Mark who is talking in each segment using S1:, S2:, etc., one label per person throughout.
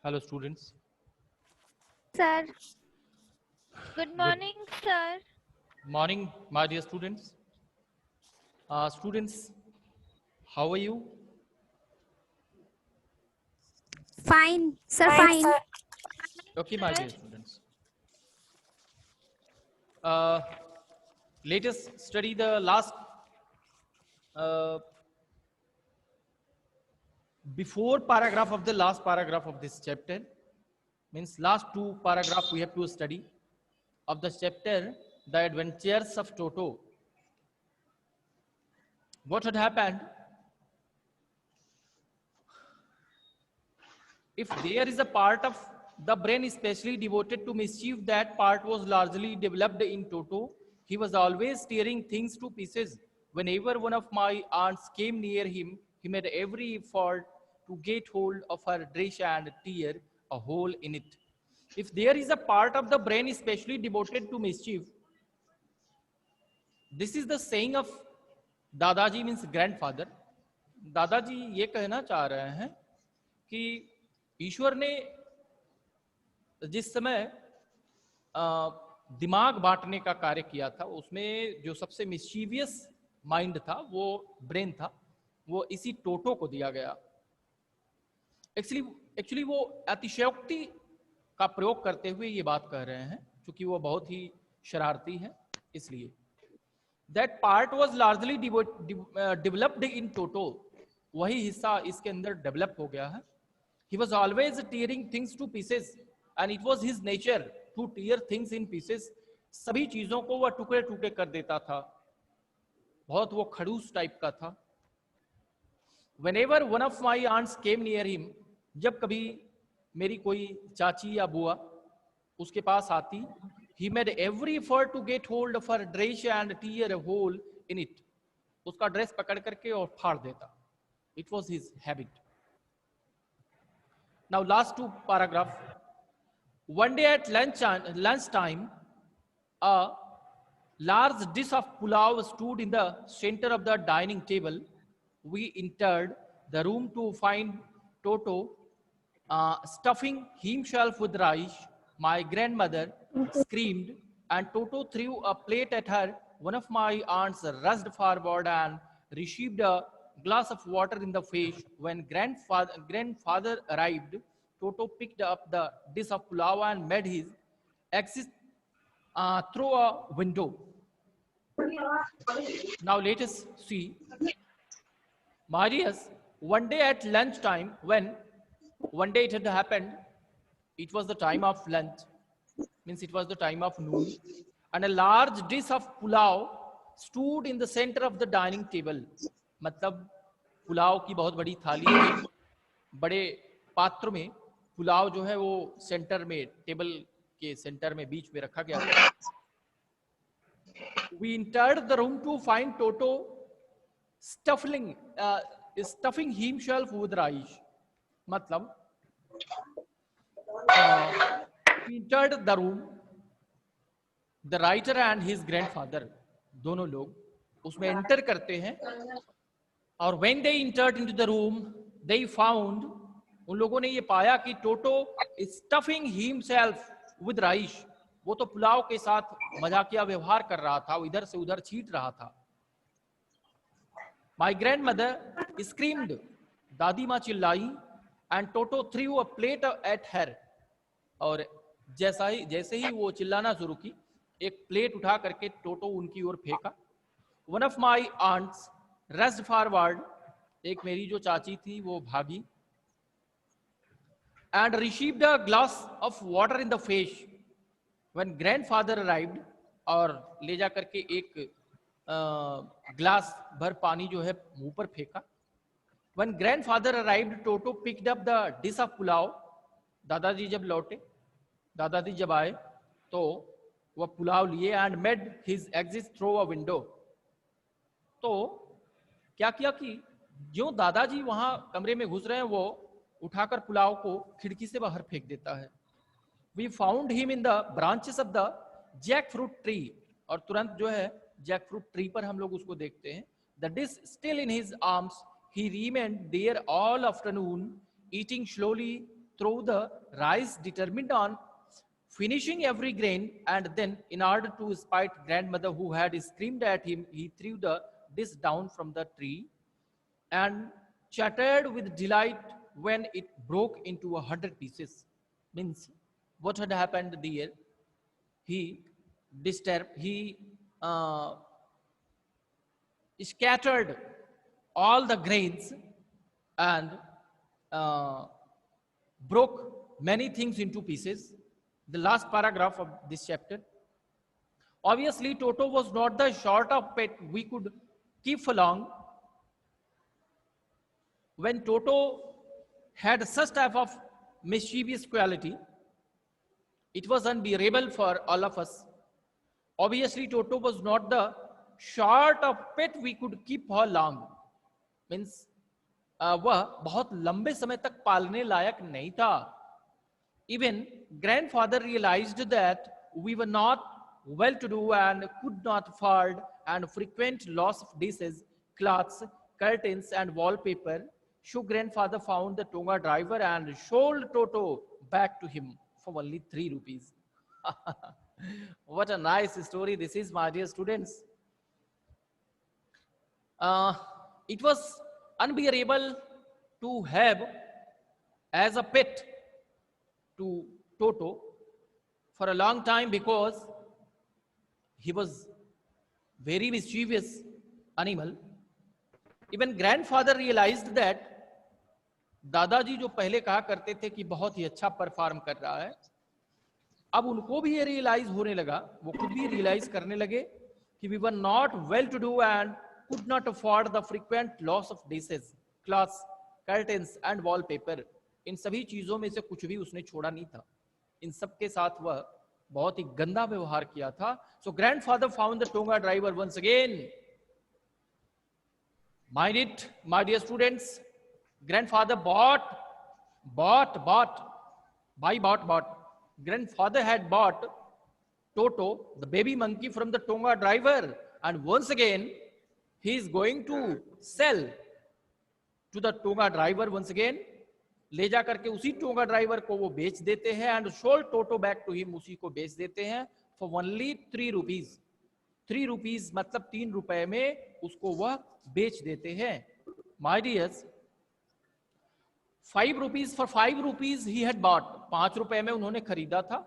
S1: Hello, students.
S2: Sir, good
S1: Good
S2: morning, sir.
S1: morning, my dear students. Students, how are you?
S3: Fine, sir,
S2: Fine,
S3: fine.
S2: sir.
S1: Okay, my
S2: Sir,
S1: dear students. Uh, Let us study the last, uh, before paragraph of the last paragraph of this chapter. Means last two paragraph we have to study of the chapter, The Adventures of Toto. What had happened? If there is a part of the brain especially devoted to mischief, that part was largely developed in Toto. He was always tearing things to pieces. Whenever one of my aunts came near him, he made every effort to get hold of her dress and tear a hole in it. If there is a part of the brain especially devoted to mischief, this is the saying of दादाजी means grandfather. दादाजी ये कहना चाह रहे हैं कि ईश्वर ने जिस समय दिमाग बांटने का कार्य किया था, उसमें जो सबसे मिस्चीवियस माइंड था, वो ब्रेन था, वो इसी टोटो को दिया गया. एक्चुअली वो अतिशयोक्ति का प्रयोग करते हुए ये बात कह रहे हैं, क्योंकि वो बहुत ही शरारती है. इसलिए that part was largely developed in Toto, वही हिस्सा इसके अंदर डेवलप हो गया है. He was always tearing things to pieces and it was his nature to tear things in pieces. सभी चीजों को वह टुकड़े टुकड़े कर देता था, बहुत वो खड़ूस टाइप का था. Whenever one of my aunts came near him, जब कभी मेरी कोई चाची या बुआ उसके पास आती, he made every effort to get hold of her dress and tear a hole in it. उसका ड्रेस पकड़ करके और फाड़ देता. It was his habit. Now last two paragraph. One day at lunchtime, a large dish of pulao stood in the center of the dining table. We entered the room to find Toto stuffing himself with rice. My grandmother screamed and Toto threw a plate at her. One of my aunts rushed forward and received a glass of water in the face. When grandfather arrived, Toto picked up the dish of pulao and made his exit through a window. Now let us see. Marius, one day at lunchtime, when one day it had happened, it was the time of lunch, means it was the time of noon, and a large dish of pulao stood in the center of the dining table. मतलब पुलाव की बहुत बड़ी थाली, एक बड़े पात्र में पुलाव जो है वो सेंटर में, टेबल के सेंटर में बीच में रखा गया था. We entered the room to find Toto stuffing himself with rice. मतलब he entered the room, the writer and his grandfather, दोनों लोग उसमें एंटर करते हैं. और when they entered into the room, they found, उन लोगों ने ये पाया कि टोटो stuffing himself with rice. वो तो पुलाव के साथ मजाकिया व्यवहार कर रहा था, वो इधर से उधर छींट रहा था. My grandmother screamed, दादी माँ चिल्लाई, and Toto threw a plate at her. और जैसे ही वो चिल्लाना शुरू की, एक प्लेट उठा करके टोटो उनकी ओर फेंका. One of my aunts rushed forward, एक मेरी जो चाची थी वो भागी, and received a glass of water in the face. When grandfather arrived, और ले जा करके एक ग्लास भर पानी जो है मुंह पर फेंका. When grandfather arrived, Toto picked up the dish of pulao. दादाजी जब लौटे, दादाजी जब आए तो वह पुलाव लिए and made his exit through a window. तो क्या किया कि जो दादाजी वहां कमरे में घुस रहे हैं, वो उठाकर पुलाव को खिड़की से बाहर फेंक देता है. We found him in the branches of the jackfruit tree. और तुरंत जो है जैकफ्रूट ट्री पर हम लोग उसको देखते हैं. The dish still in his arms. He remained there all afternoon, eating slowly throw the rice, determined on finishing every grain, and then, in order to spite grandmother who had screamed at him, he threw the dish down from the tree and chattered with delight when it broke into 100 pieces. Means, what had happened there? He uh, scattered all the grains and uh, broke many things into pieces. The last paragraph of this chapter. Obviously, Toto was not the sort of pet we could keep for long. When Toto had such type of mischievous quality, it was unbearable for all of us. Obviously, Toto was not the sort of pet we could keep for long. Means वह बहुत लंबे समय तक पालने लायक नहीं था. Even grandfather realized that we were not well-to-do and could not afford and frequent loss of dishes, cloths, curtains, and wallpaper. So grandfather found the Tonga driver and sold Toto back to him for only 3 rupees. What a nice story this is, my dear students. It was unbearable to have as a pet to Toto for a long time because he was very mischievous animal. Even grandfather realized that दादाजी जो पहले कहा करते थे कि बहुत ही अच्छा perform कर रहा है, अब उनको भी ये रियलाइज होने लगा, वो खुद भी रियलाइज करने लगे कि we were not well to do and could not afford the frequent loss of dishes, cloths, curtains and wallpaper. इन सभी चीजों में से कुछ भी उसने छोड़ा नहीं था. इन सब के साथ वह बहुत ही गंदा व्यवहार किया था. So grandfather found the Tonga driver once again. Mind it, my dear students, grandfather grandfather had bought Toto, the baby monkey, from the Tonga driver, and once again he is going to sell to the Tonga driver once again. ले जा करके उसी tonga driver को वो बेच देते हैं and sold टोटो बैक टू हिम, उसी को बेच देते हैं फॉर ओनली 3 रुपीज. 3 रुपीज मतलब 3 रुपए में उसको वह बेच देते हैं. My dears, 5 rupees for 5 rupees he had bought. 5 रुपए में उन्होंने खरीदा था,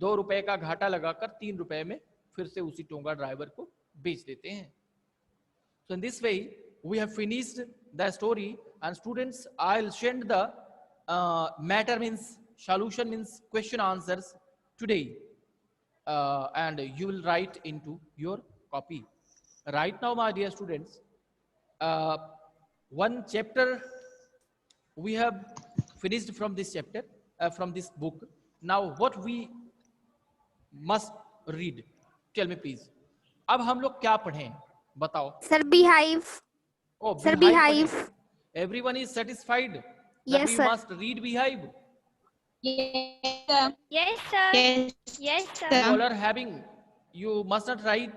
S1: 2 रुपए का घाटा लगाकर 3 रुपए में फिर से उसी टोंगा ड्राइवर को बेच देते हैं. So in this way we have finished the story, and students, I'll send the matter means solution means question answers today, and you will write into your copy. Right now, my dear students, one chapter we have finished from this chapter, from this book. Now what we must read, tell me please. अब हम लोग क्या पढ़ें बताओ.
S3: Sir, behave.
S1: Oh,
S3: Sir,
S1: behave.
S3: behave.
S1: Everyone is satisfied that
S3: Yes,
S1: we
S3: sir.
S1: must read behave.
S4: Yes, sir.
S2: Yes, sir.
S4: Yes,
S2: Yes, sir.
S4: sir.
S1: You all are having, you must not read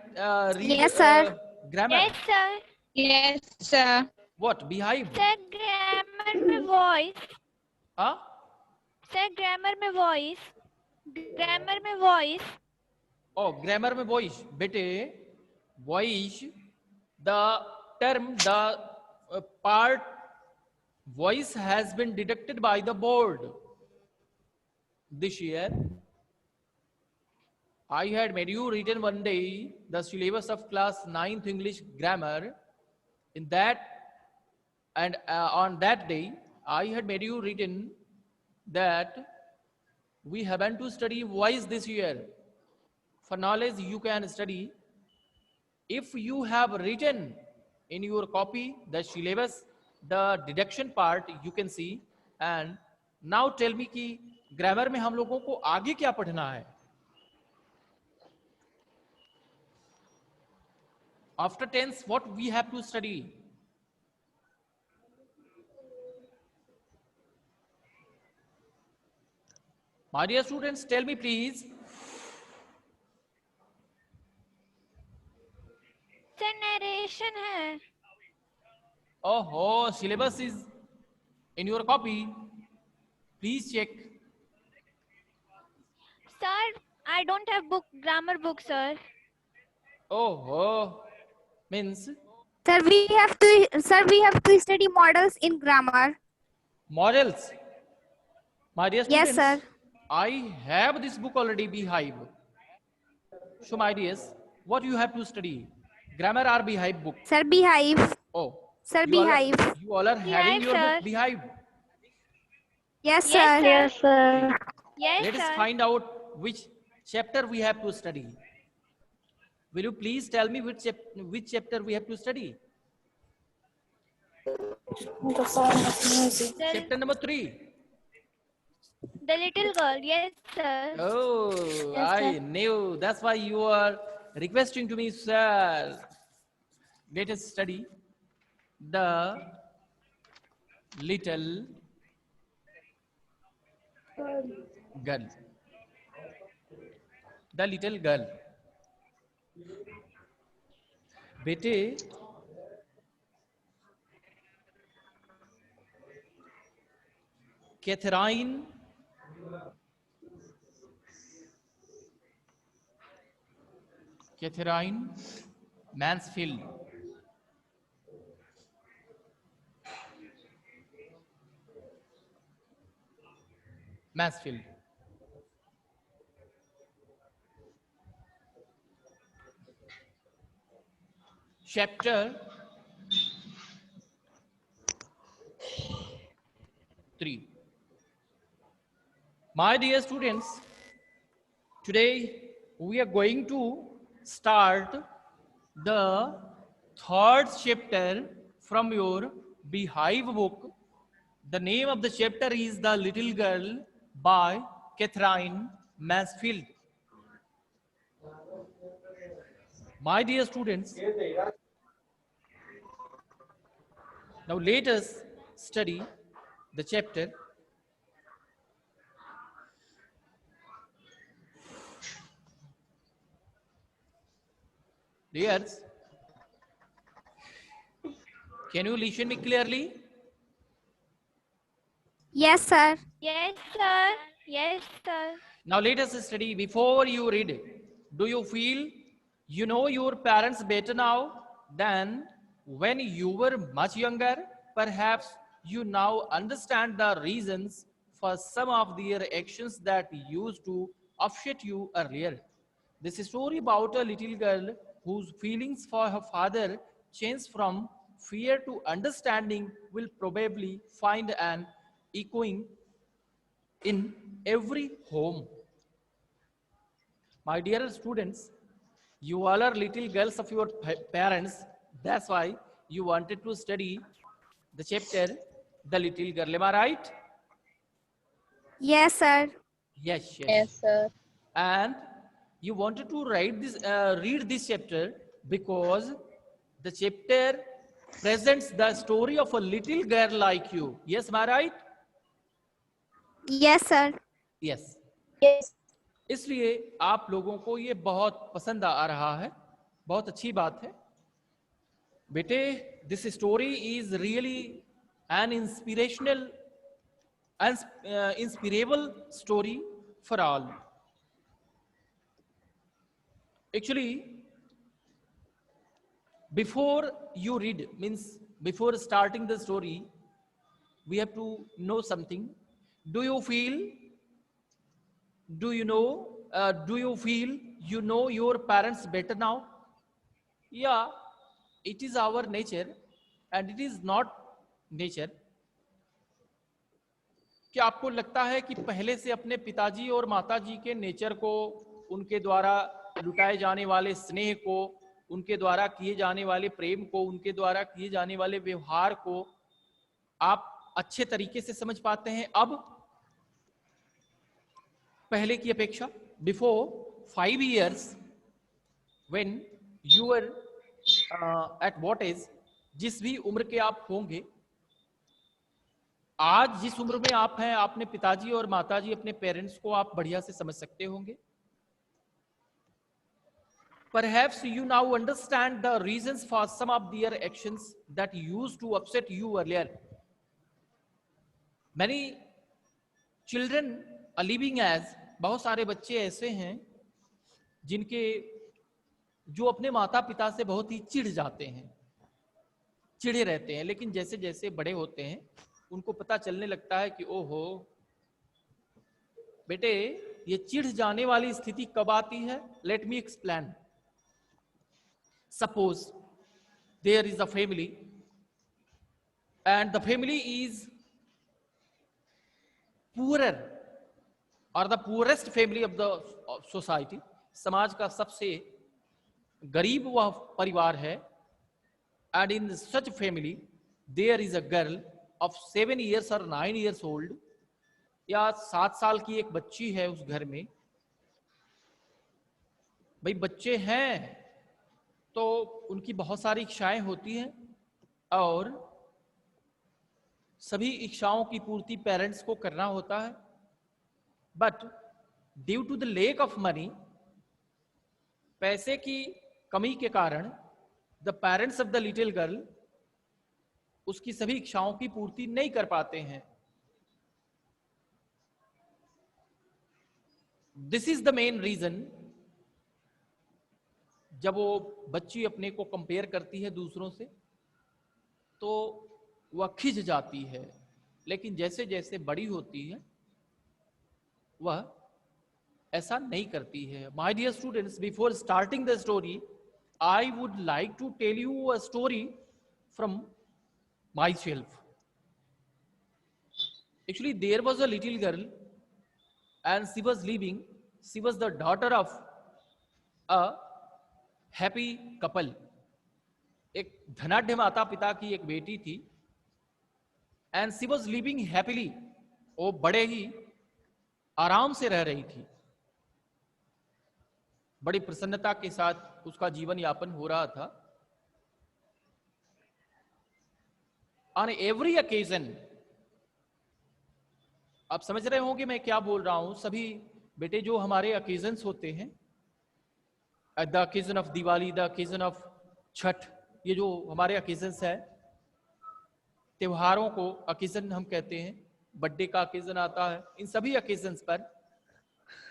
S3: Yes, sir.
S1: grammar.
S2: Yes, sir.
S4: Yes, sir.
S1: What behave?
S2: Sir, grammar में voice.
S1: Huh?
S2: Sir, grammar में voice. Grammar में voice.
S1: Oh, grammar में voice. बेटे, voice, the term, the part voice has been deducted by the board this year. I had made you written one day the syllabus of class 9th English grammar. In that, and on that day, I had made you written that we haven't to study voice this year. For knowledge, you can study. If you have written in your copy the syllabus, the deduction part you can see. And now tell me कि grammar में हम लोगों को आगे क्या पढ़ना है. After tense, what we have to study? My dear students, tell me please.
S2: Sir, narration है.
S1: Oh, syllabus is in your copy. Please check.
S2: Sir, I don't have grammar book, sir.
S1: Oh, means
S3: Sir, we have to study models in grammar.
S1: models. My dear
S3: Yes,
S1: students,
S3: sir.
S1: I have this book already, Beehive. So my dears, what you have to study? Grammar or Beehive book?
S3: Sir, Beehive.
S1: Oh,
S3: Sir,
S1: you all are,
S3: Beehive.
S1: you all are having
S2: Beehive,
S1: your book
S2: sir.
S1: Beehive.
S3: Yes,
S2: Yes,
S3: sir.
S2: sir.
S5: Yes, sir.
S2: Yes,
S1: Let us
S2: sir.
S1: find out which chapter we have to study. Will you please tell me which chapter we have to study? Chapter number 3.
S2: The little girl. Yes, sir.
S1: Oh,
S5: Yes, sir.
S1: I knew. That's why you are requesting to me, sir. Let us study the little girl. The little girl. बेटे Catherine Mansfield chapter 3. My dear students, today we are going to start the 3rd chapter from your Beehive book. The name of the chapter is The Little Girl by Catherine Mansfield. My dear students, now let us study the chapter. Dears, can you listen me clearly?
S3: Yes, sir.
S2: Yes, sir. Yes, sir.
S1: Now let us study. Before you read, do you feel you know your parents better now than when you were much younger? Perhaps you now understand the reasons for some of their actions that used to upset you earlier. This is a story about a little girl whose feelings for her father changed from fear to understanding will probably find an echoing in every home. My dear students, you all are little girls of your parents. That's why you wanted to study the chapter, The Little Girl. Am I right?
S3: Yes, sir.
S1: Yes, yes.
S4: Yes, sir.
S1: And you wanted to read this chapter because the chapter presents the story of a little girl like you. Yes, am I right?
S3: Yes, sir.
S1: Yes.
S4: Yes.
S1: इसलिए आप लोगों को ये बहुत पसंद आ रहा है, बहुत अच्छी बात है बेटे. This story is really an inspirable story for all. Actually, before you read, means before starting the story, we have to know something. Do you feel you know your parents better now? Yeah, it is our nature and it is not nature. क्या आपको लगता है कि पहले से अपने पिताजी और माताजी के नेचर को, उनके द्वारा लुटाए जाने वाले स्नेह को, उनके द्वारा किए जाने वाले प्रेम को, उनके द्वारा किए जाने वाले व्यवहार को आप अच्छे तरीके से समझ पाते हैं अब पहले की अपेक्षा? Before 5 years when you were at what age, जिस भी उम्र के आप होंगे, आज जिस उम्र में आप हैं, आपने पिताजी और माताजी, अपने पेरेंट्स को आप बढ़िया से समझ सकते होंगे. Perhaps you now understand the reasons for some of their actions that used to upset you earlier. Many children are living age, बहुत सारे बच्चे ऐसे हैं जिनके जो अपने माता पिता से बहुत ही चिढ़ जाते हैं, चिढ़े रहते हैं, लेकिन जैसे जैसे बड़े होते हैं उनको पता चलने लगता है कि ओहो बेटे ये चिढ़ जाने वाली स्थिति कब आती है। Let me explain. Suppose there is a family and the family is poorer और the poorest family of the society, समाज का सबसे गरीब वह परिवार है। And in such family there is a girl of 7 years और 9 years ओल्ड, या 7 साल की एक बच्ची है उस घर में। भाई बच्चे हैं तो उनकी बहुत सारी इच्छाएं होती हैं और सभी इच्छाओं की पूर्ति पेरेंट्स को करना होता है, but due to the lack of money, पैसे की कमी के कारण the parents of the little girl उसकी सभी इच्छाओं की पूर्ति नहीं कर पाते हैं। This is the main reason. जब वो बच्ची अपने को कंपेयर करती है दूसरों से तो वह खिंच जाती है, लेकिन जैसे जैसे बड़ी होती है वह ऐसा नहीं करती है। My dear students, before starting the story I would like to tell you a story from myself. Actually there was a little girl and she was the daughter of a happy couple. एक धनाढ्य माता पिता की एक बेटी थी and she was living happily, वो बड़े ही आराम से रह रही थी, बड़ी प्रसन्नता के साथ उसका जीवन यापन हो रहा था। On every occasion, आप समझ रहे होंगे मैं क्या बोल रहा हूं। सभी बेटे जो हमारे ओकेजन्स होते हैं, the occasion of Diwali, the occasion of Chhath, ये जो हमारे ओकेजन्स है, त्योहारों को ओकेजन हम कहते हैं, बर्थडे का ओकेजन आता है, इन सभी ओकेजन्स पर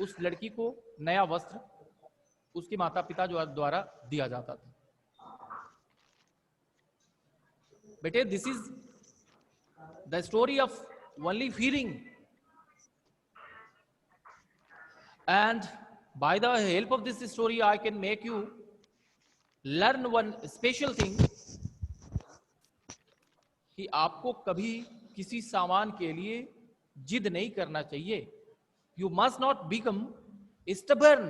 S1: उस लड़की को नया वस्त्र उसके माता पिता द्वारा दिया जाता था। बेटे this is the story of only feeling, and by the help of this story I can make you learn one special thing कि आपको कभी किसी सामान के लिए जिद नहीं करना चाहिए। You must not become stubborn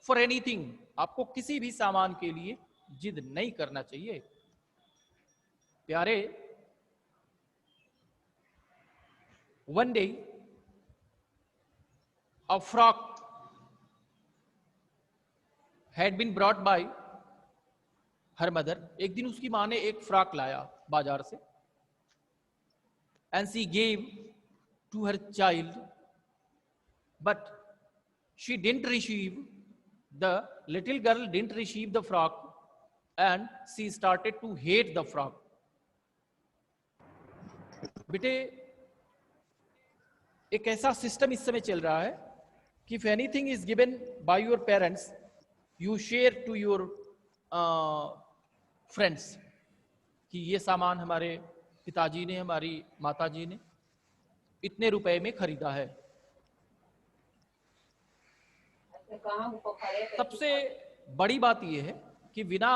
S1: for anything। आपको किसी भी सामान के लिए जिद नहीं करना चाहिए। प्यारे, one day a frock had been brought by her mother। एक दिन उसकी माँ ने एक फ्रॉक लाया बाजार से, and she gave to her child, but she didn't receive, the little girl didn't receive the frock and she started to hate the frock। बेटे एक ऐसा सिस्टम इस समय चल रहा है कि if anything is given by your parents, you share to your friends कि ये सामान हमारे पिताजी ने, हमारी माताजी ने इतने रुपए में खरीदा है। सबसे बड़ी बात यह है कि बिना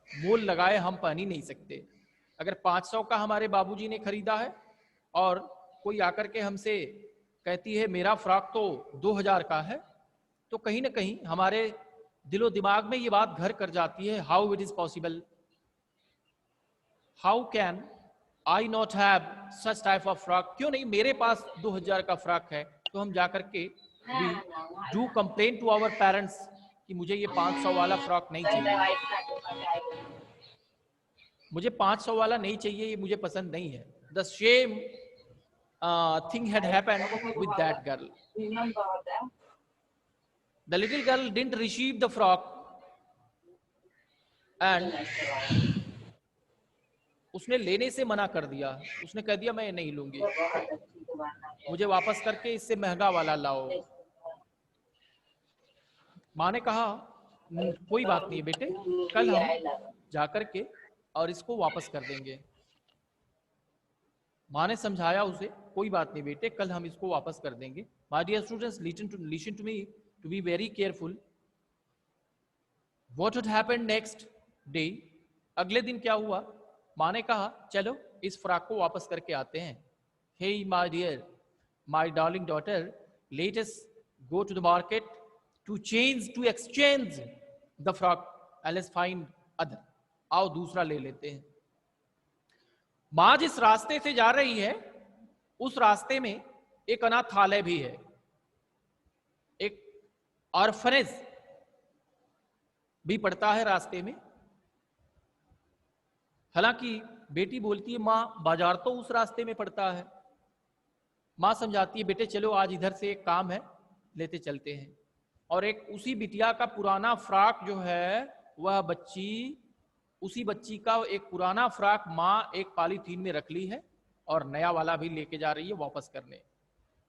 S1: मोल लगाए हम पहन ही नहीं सकते। अगर 500 का हमारे बाबूजी ने खरीदा है और कोई आकर के हमसे कहती है मेरा फ्रॉक तो 2000 का है, तो कहीं ना कहीं हमारे दिलो दिमाग में ये बात घर कर जाती है, how it is possible, how can I not have such type of frock. क्यों नहीं, मेरे पास 2000 का फ्रॉक है। तो हम जाकर के we do complain to our parents कि मुझे ये 500 वाला फ्रॉक नहीं चाहिए, मुझे 500 वाला नहीं चाहिए, ये मुझे पसंद नहीं है। The same thing had happened with that girl। The little girl didn't receive the frock and उसने लेने से मना कर दिया, उसने कह दिया मैं नहीं लूंगी, मुझे वापस करके इससे महंगा वाला लाओ। माँ ने कहा कोई बात नहीं बेटे, कल हम जाकर के और इसको वापस कर देंगे। माँ ने समझाया उसे, कोई बात नहीं बेटे, कल हम इसको वापस कर देंगे। My dear students, listen to me to be very careful. What would happen next day? अगले दिन क्या हुआ? माँ ने कहा चलो इस फ्रॉक को वापस करके आते हैं। Hey my dear, my darling daughter, let us go to the market to exchange the frock and let's find other. आओ दूसरा ले लेते हैं। माँ जिस रास्ते से जा रही है उस रास्ते में एक अनाथालय भी है, एक ऑर्फनेज भी पड़ता है रास्ते में। हालांकि बेटी बोलती है माँ बाजार तो उस रास्ते में पड़ता है। माँ समझाती है बेटे चलो आज इधर से एक काम है, लेते चलते हैं। और एक उसी बिटिया का पुराना फ्रॉक जो है, वह उसी बच्ची का एक पुराना फ्रॉक माँ एक पॉलीथीन में रख ली है और नया वाला भी लेके जा रही है वापस करने।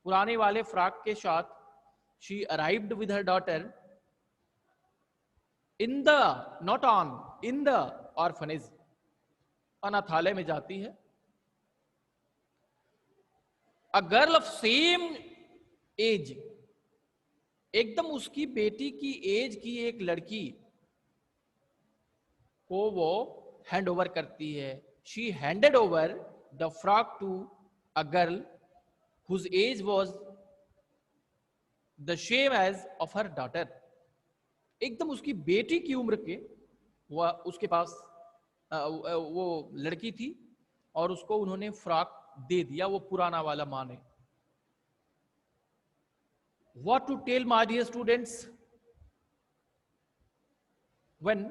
S1: पुराने वाले फ्रॉक के साथ she arrived with her daughter in the orphanage, अनाथालय में जाती है। A girl of same age, एकदम उसकी बेटी की एज की एक लड़की को वो हैंड ओवर करती है। She handed over the frock to a girl whose age was the same age of her daughter. एकदम उसकी बेटी की उम्र के वह उसके पास वो लड़की थी और उसको उन्होंने फ्रॉक दे दिया, वो पुराना वाला माँ ने। What to tell my dear students? When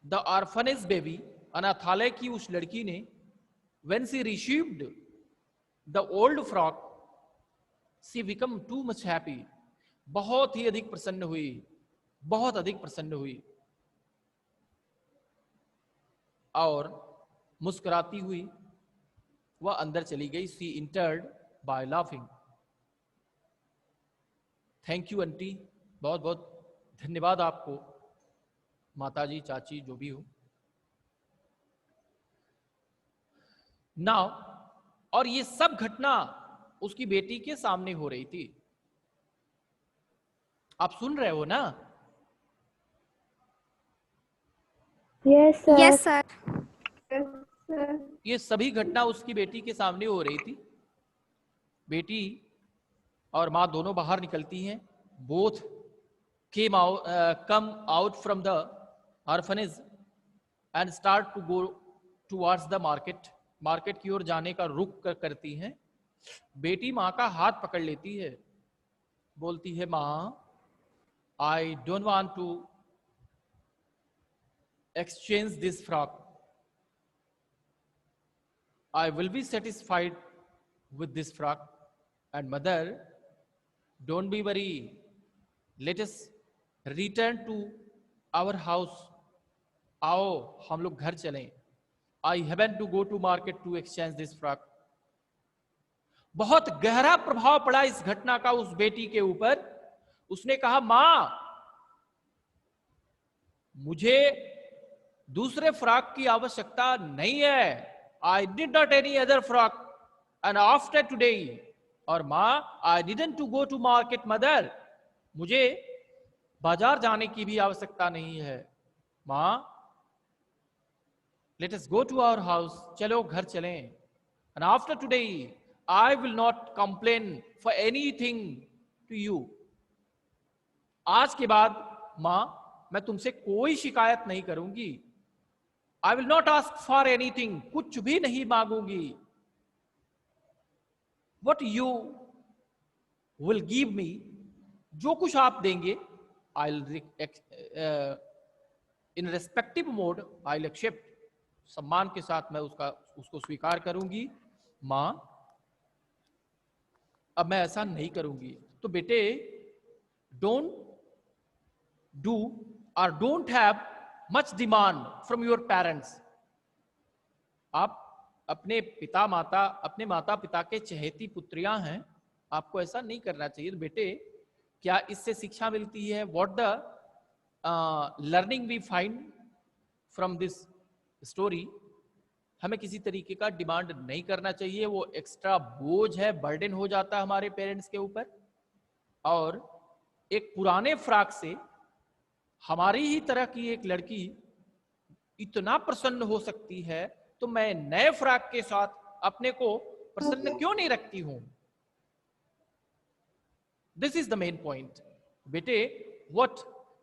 S1: the orphanage baby, अनाथालय की उस लड़की ने, when she received the old frock, she become too much happy. बहुत ही अधिक प्रसन्न हुई, बहुत अधिक प्रसन्न हुई और मुस्कुराती हुई वह अंदर चली गई। She entered by laughing. Thank you aunty, बहुत बहुत धन्यवाद आपको, माताजी चाची जो भी हो। नाउ, और ये सब घटना उसकी बेटी के सामने हो रही थी। आप सुन रहे हो ना?
S3: Yes, sir. Yes, sir.
S1: ये सभी घटना उसकी बेटी के सामने हो रही थी। बेटी और माँ दोनों बाहर निकलती हैं। Both come out from the orphanage and start to go towards the market. Market की ओर जाने का रुख करती हैं। बेटी माँ का हाथ पकड़ लेती है, बोलती है माँ I don't want to exchange this frock. I will be satisfied with this frock. And mother, don't be worried. Let us return to our house. आओ हम लोग घर चलें। I haven't to go to market to exchange this frock. बहुत गहरा प्रभाव पड़ा इस घटना का उस बेटी के ऊपर। उसने कहा मां, मुझे दूसरे फ्रॉक की आवश्यकता नहीं है। I did not any other frock and after today, और माँ I didn't to go to market mother, मुझे बाजार जाने की भी आवश्यकता नहीं है। माँ let us go to our house, चलो घर चलें। And after today I will not complain for anything to you. आज के बाद माँ मैं तुमसे कोई शिकायत नहीं करूंगी। I will not ask for anything, कुछ भी नहीं मांगूंगी। What you will give me, जो कुछ आप देंगे, I in respective mode I accept, सम्मान के साथ मैं उसको स्वीकार करूंगी। मां अब मैं ऐसा नहीं करूंगी। तो बेटे don't do or don't have much demand from your parents. आप अपने अपने माता पिता के चहेती पुत्रियां हैं, आपको ऐसा नहीं करना चाहिए। तो बेटे, क्या इससे शिक्षा मिलती है? What the learning we find from this story? हमें किसी तरीके का डिमांड नहीं करना चाहिए, वो एक्स्ट्रा बोझ है, बर्डन हो जाता है हमारे पेरेंट्स के ऊपर। और एक पुराने फ्रॉक से हमारी ही तरह की एक लड़की इतना प्रसन्न हो सकती है, तो मैं नए फ्रॉक के साथ अपने को प्रसन्न क्यों नहीं रखती हूं? This is the main point बेटे। What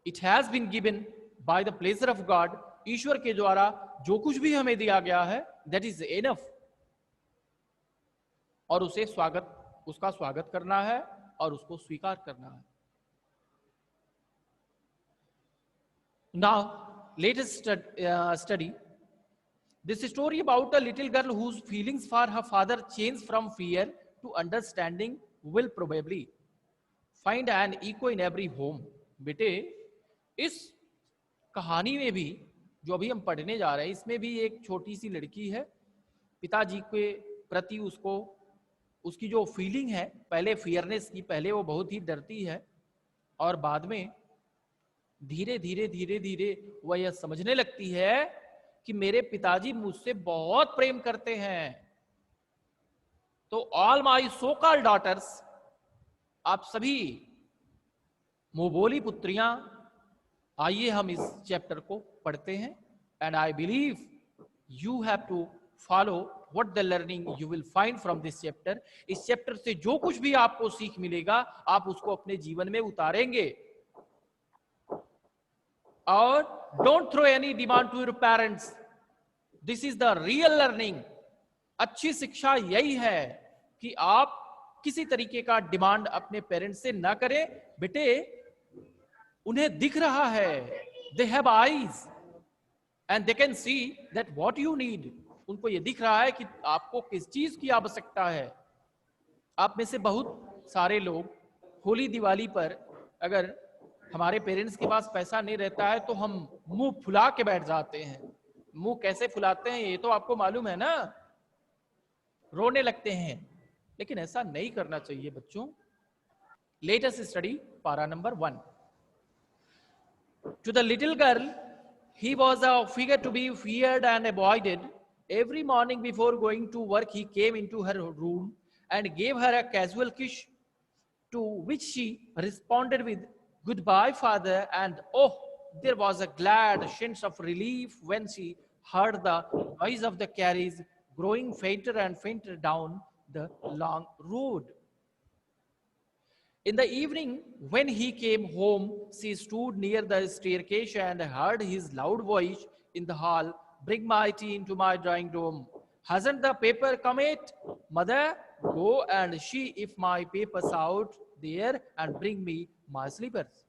S1: it has been given by the pleasure of God, ईश्वर के द्वारा जो कुछ भी हमें दिया गया है, दैट इज एनफ। और उसका स्वागत करना है और उसको स्वीकार करना है। Now, let us study this story about a little girl whose feelings for her father changed from fear to understanding will probably find an echo in every home. बेटे, इस कहानी में भी जो अभी हम पढ़ने जा रहे हैं, इसमें भी एक छोटी सी लड़की है। पिताजी के प्रति उसकी जो फीलिंग है, पहले फियरनेस की, पहले वो बहुत ही डरती है, और बाद में धीरे धीरे वह यह समझने लगती है कि मेरे पिताजी मुझसे बहुत प्रेम करते हैं। तो all my so called daughters, आप सभी मुंहबोली पुत्रियां, आइए हम इस चैप्टर को पढ़ते हैं। And I believe you have to follow what the learning you will find from this chapter. इस चैप्टर से जो कुछ भी आपको सीख मिलेगा, आप उसको अपने जीवन में उतारेंगे। और don't throw any demand to your parents, this is the real learning. अच्छी शिक्षा यही है कि आप किसी तरीके का डिमांड अपने पेरेंट्स से ना करें। बेटे, उन्हें दिख रहा है, they have eyes and they can see that what you need. उनको ये दिख रहा है कि आपको किस चीज की आवश्यकता है। आप में से बहुत सारे लोग होली दिवाली पर अगर हमारे पेरेंट्स के पास पैसा नहीं रहता है तो हम मुंह फुला के बैठ जाते हैं। मुंह कैसे फुलाते हैं ये तो आपको मालूम है ना, रोने लगते हैं। लेकिन ऐसा नहीं करना चाहिए बच्चों। Let us study para number 1। To the little girl, he was a figure to be feared and avoided. Every morning before going to work, he came into her room and gave her a casual kiss, to which she responded with, "Goodbye, father." And oh, there was a glad sense of relief when she heard the noise of the carriage growing fainter and fainter down the long road. In the evening, when he came home, she stood near the staircase and heard his loud voice in the hall, "Bring my tea into my drawing room. Hasn't the paper come yet? Mother, go and see if my paper's out there and bring me my slippers."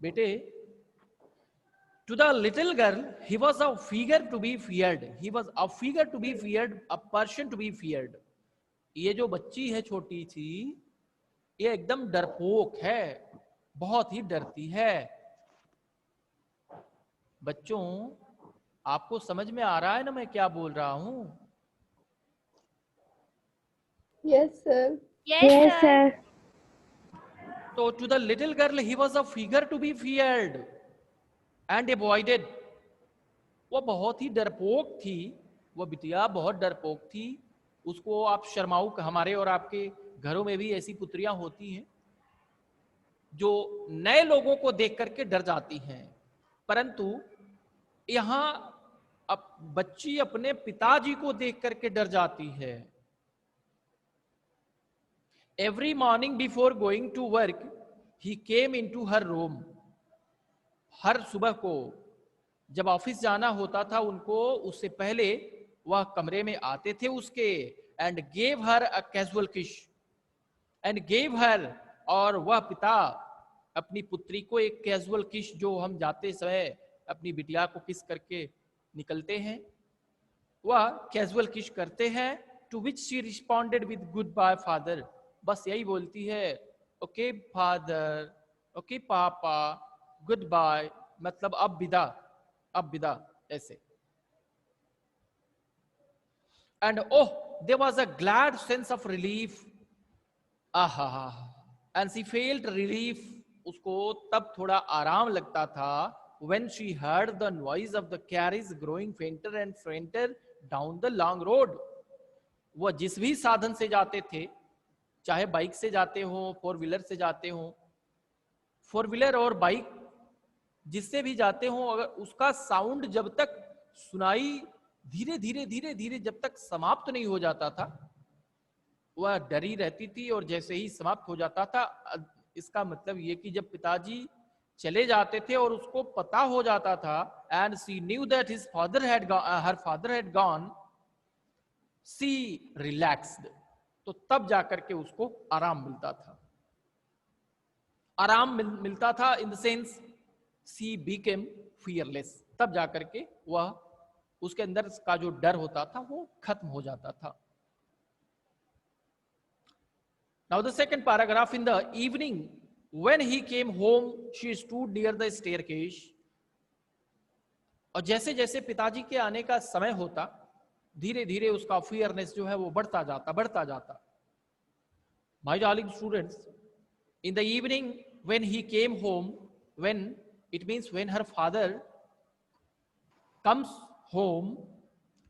S1: बेटे, to the little girl, he was a figure to be feared. He was a figure to be feared, a person to be feared. ये जो बच्ची है छोटी सी, ये एकदम डरपोक है, बहुत ही डरती है। बच्चों, आपको समझ में आ रहा है ना मैं क्या बोल रहा हूं?
S5: Yes, sir.
S2: Yes, sir.
S1: तो to the little girl, he was a figure to be feared and avoided. वो बहुत ही डरपोक थी, वो बिटिया बहुत डरपोक थी। उसको आप शर्माऊ, हमारे और आपके घरों में भी ऐसी पुत्रियां होती हैं जो नए लोगों को देख करके डर जाती हैं, परंतु यहां अब बच्ची अपने पिताजी को देख करके डर जाती है। Every morning before going to work, he came into her room. हर सुबह को जब ऑफिस जाना होता था उनको, उससे पहले वह कमरे में आते थे उसके। And gave her a casual किस, एंड गेव हर, और वह पिता अपनी पुत्री को एक कैजुअल किस, जो हम जाते समय अपनी बिटिया को किस करके निकलते हैं, वह कैजुअल किस करते हैं। To which she responded with good bye father. बस यही बोलती है, okay father, okay papa, good bye, मतलब अब विदा, अब विदा, ऐसे। And oh, there was a glad sense of relief. आहा, and she felt relief. उसको तब थोड़ा आराम लगता था when she heard the noise of the carriage growing fainter and fainter down the long road. वह जिस भी साधन से जाते थे, चाहे बाइक से जाते हो, फोर व्हीलर से जाते हो, फोर व्हीलर और बाइक जिससे भी जाते हो, अगर उसका साउंड जब तक सुनाई धीरे धीरे धीरे धीरे जब तक समाप्त नहीं हो जाता था, वह डरी रहती थी। और जैसे ही समाप्त हो जाता था, इसका मतलब ये कि जब पिताजी चले जाते थे और उसको पता हो जाता था, and she knew that his father had her father had gone, she relaxed, तो तब जाकर के उसको आराम मिलता था। आराम मिलता था in the sense C became fearless, तब जाकर के वह उसके अंदर का जो डर होता था वो खत्म हो जाता था। Now the second paragraph, in the evening when he came home she stood near the staircase. और जैसे जैसे पिताजी के आने का समय होता, धीरे धीरे उसका फियरनेस जो है वो बढ़ता जाता। My darling students, in the evening when he came home, when it means when her father comes home,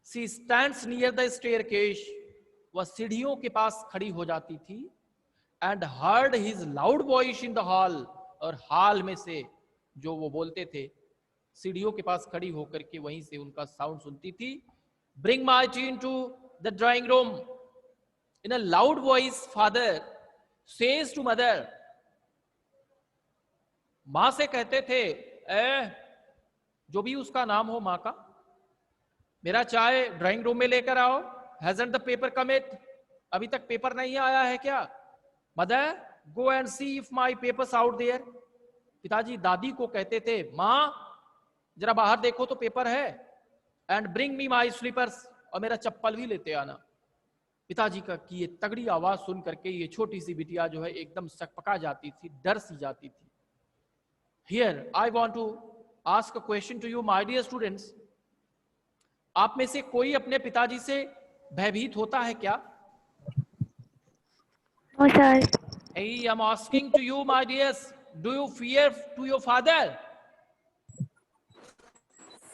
S1: she stands near the staircase. वह सीढ़ियों के पास खड़ी हो जाती थी, and heard his loud voice in the hall, और hall में से जो वो बोलते थे, सीढ़ियों के पास खड़ी होकर के वहीं से उनका साउंड सुनती थी। Bring my tea into the drawing room. In a loud voice, father says to mother. मां से कहते थे, जो भी उसका नाम हो मां का, मेरा चाय ड्राइंग रूम में लेकर आओ। Hasn't the paper come yet? अभी तक पेपर नहीं आया है क्या? Mother, go and see if my papers out there. पिताजी दादी को कहते थे, मां जरा बाहर देखो तो पेपर है। And bring me my slippers, और मेरा चप्पल भी लेते आना। पिताजी का की ये तगड़ी आवाज सुन करके ये छोटी सी बिटिया जो है एकदम सकपका जाती थी, डर सी जाती थी। Here I want to ask a question to you, my dear students. आप में से कोई अपने पिताजी से भयभीत होता है क्या?
S3: No, sir.
S1: Hey, I'm asking to you, my dears, do you fear to your father?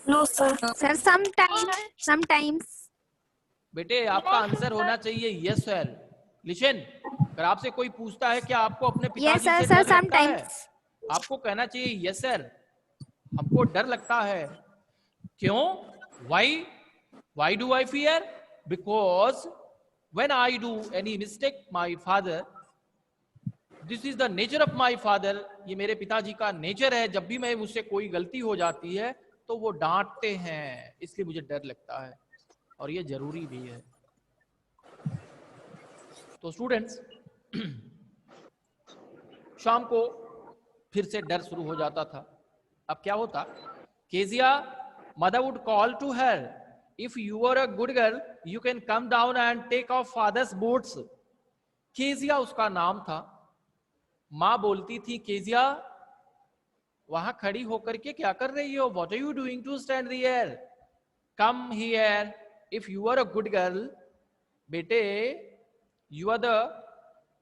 S5: No, sir.
S3: Sir, sometimes.
S1: बेटे आपका आंसर होना चाहिए यस सर। लिशन, अगर आपसे कोई पूछता है कि आपको अपने पिताजी
S3: Yes,
S1: से
S3: sir,
S1: डर लगता है,
S3: sometimes.
S1: आपको कहना चाहिए यस सर, हमको डर लगता है। क्यों? Why do I fear? Because when I do any mistake, my father, this is the nature of my father, ये मेरे पिताजी का नेचर है, जब भी मैं मुझसे कोई गलती हो जाती है तो वो डांटते हैं, इसलिए मुझे डर लगता है, और ये जरूरी भी है। तो स्टूडेंट्स, शाम को फिर से डर शुरू हो जाता था। अब क्या होता? Kezia, mother would call to her, if you are a good girl you can come down and take off father's boots. Kezia उसका नाम था। माँ बोलती थी, केजिया वहां खड़ी होकर के क्या कर रही हो? What are you doing to stand here? Come here, if you are a good girl, बेटे you are the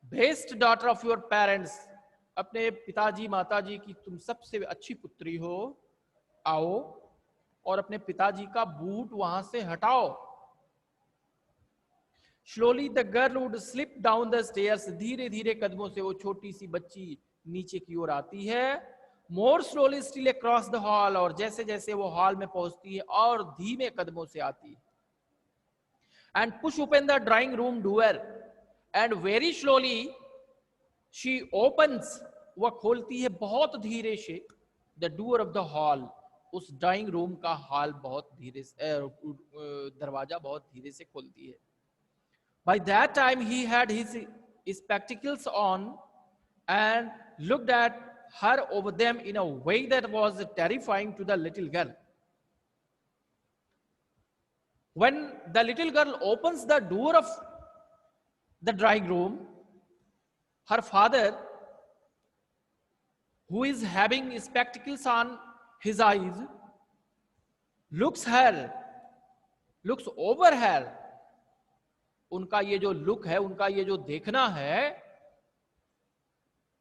S1: best daughter of your parents, अपने पिताजी माताजी की तुम सबसे अच्छी पुत्री हो, आओ और अपने पिताजी का बूट वहां से हटाओ। Slowly the girl would slip down the stairs, धीरे धीरे कदमों से वो छोटी सी बच्ची नीचे की ओर आती है। मोर slowly still across the hall, और जैसे जैसे वो हॉल में पहुंचती है और धीमे कदमों से आती है। And push open the drawing room door, and very slowly she opens, वह खोलती है बहुत धीरे से, the door of the hall, उस ड्राइंग रूम का हॉल बहुत धीरे से, दरवाजा बहुत धीरे से खोलती है। By that time he had his spectacles on and looked at her over them in a way that was terrifying to the little girl. When the little girl opens the door of the drawing room, her father, who is having spectacles on his eyes, looks over her उनका ये जो look है, उनका ये जो देखना है,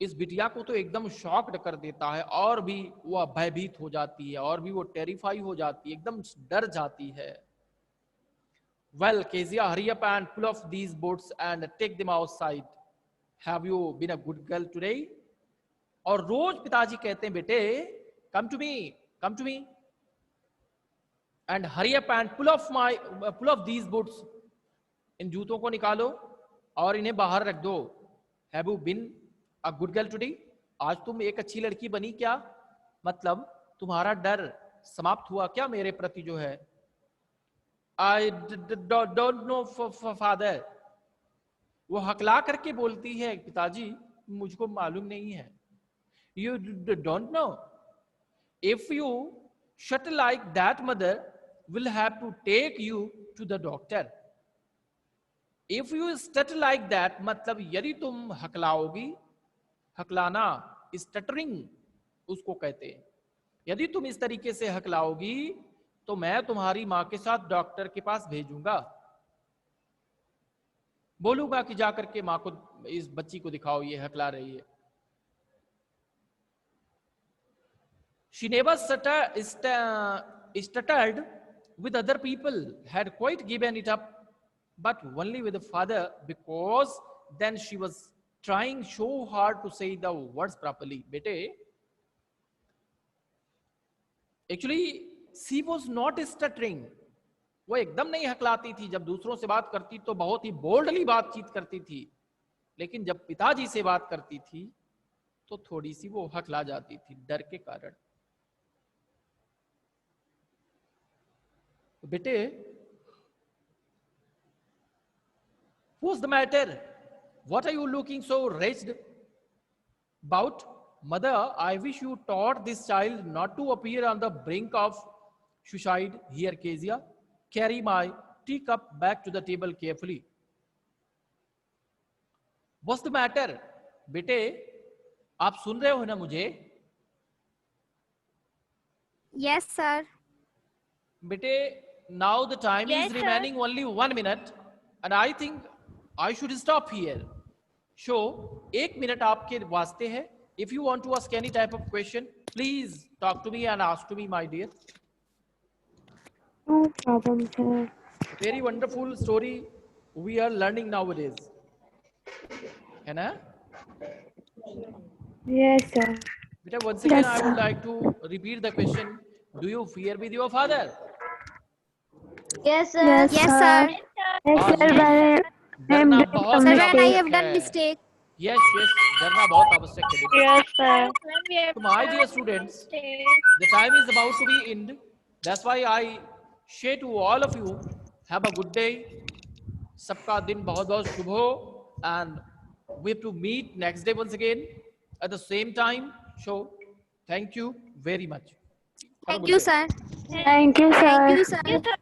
S1: इस बिटिया को तो एकदम शॉक्ड कर देता है, और भी वो भयभीत हो जाती है, और भी वो टेरिफाई हो जाती है, एकदम डर जाती है. Well, Kezia, hurry up and pull off these boots and take them outside. Have you been a good girl today? और रोज पिताजी कहते हैं, बेटे come to me and hurry up and pull off these boots. इन जूतों को निकालो और इन्हें बाहर रख दो. Have you been a good girl today? आज तुम एक अच्छी लड़की बनी क्या? मतलब तुम्हारा डर समाप्त हुआ क्या मेरे प्रति जो है? I don't know father. वो हकला करके बोलती है, पिताजी मुझको मालूम नहीं है. You don't know. If you shut like that, mother will have to take you to the doctor. If you stutter like that, मतलब यदि तुम हकलाओगी, हकलाना स्टटरिंग उसको कहते हैं. यदि तुम इस तरीके से हकलाओगी तो मैं तुम्हारी माँ के साथ डॉक्टर के पास भेजूंगा. बोलूंगा कि जाकर के माँ को, इस बच्ची को दिखाओ, ये हकला रही है. She never stuttered with other people, had quite given it up, but only with the father, because then she was trying so hard to say the words properly. बेटे, actually she was not stuttering. वो एकदम नहीं हकलाती थी. जब दूसरों से बात करती तो बहुत ही बोल्डली बातचीत करती थी, लेकिन जब पिताजी से बात करती थी तो थोड़ी सी वो हकला जाती थी डर के कारण. बेटे, what's the matter? What are you looking so raised about? Mother, I wish you taught this child not to appear on the brink of suicide. Here, Kezia, carry my teacup back to the table carefully. What's the matter? बेटे, आप सुन रहे हो ना मुझे?
S3: Yes, sir.
S1: बेटे, now the time
S2: Yes,
S1: is
S2: sir.
S1: remaining only 1 minute, and I think I should stop here. So, 1 minute आपके वास्ते है. If you want to ask any type of question, please talk to me and ask to me, my dear.
S5: No problem, sir.
S1: Very wonderful story we are learning nowadays. है ना?
S5: Yes, sir.
S1: Beta, once again,
S5: Yes,
S1: I would
S5: sir.
S1: like to repeat the question. Do you fear with your father?
S3: Yes, sir. Yes, sir.
S5: Yes,
S1: हाँ
S5: sir.
S1: Ji.
S5: But I am
S1: डरना
S5: doing
S1: बहुत
S3: Sir,
S5: some
S3: when I
S1: आवश्यक
S3: have done
S1: है.
S3: mistake.
S1: Yes, डरना बहुत आवश्यक है बेटा.
S5: Yes, sir.
S1: So my dear students, the time is about to be end. That's why I say to all of you, have a good day. सबका दिन बहुत बहुत शुभ हो, and we have to meet next day once again at the same time. So thank you very much. Have a
S3: Thank
S1: good
S3: you,
S1: day.
S3: sir.
S5: Thank you, sir.
S3: Thank you, sir.
S2: Yes, sir.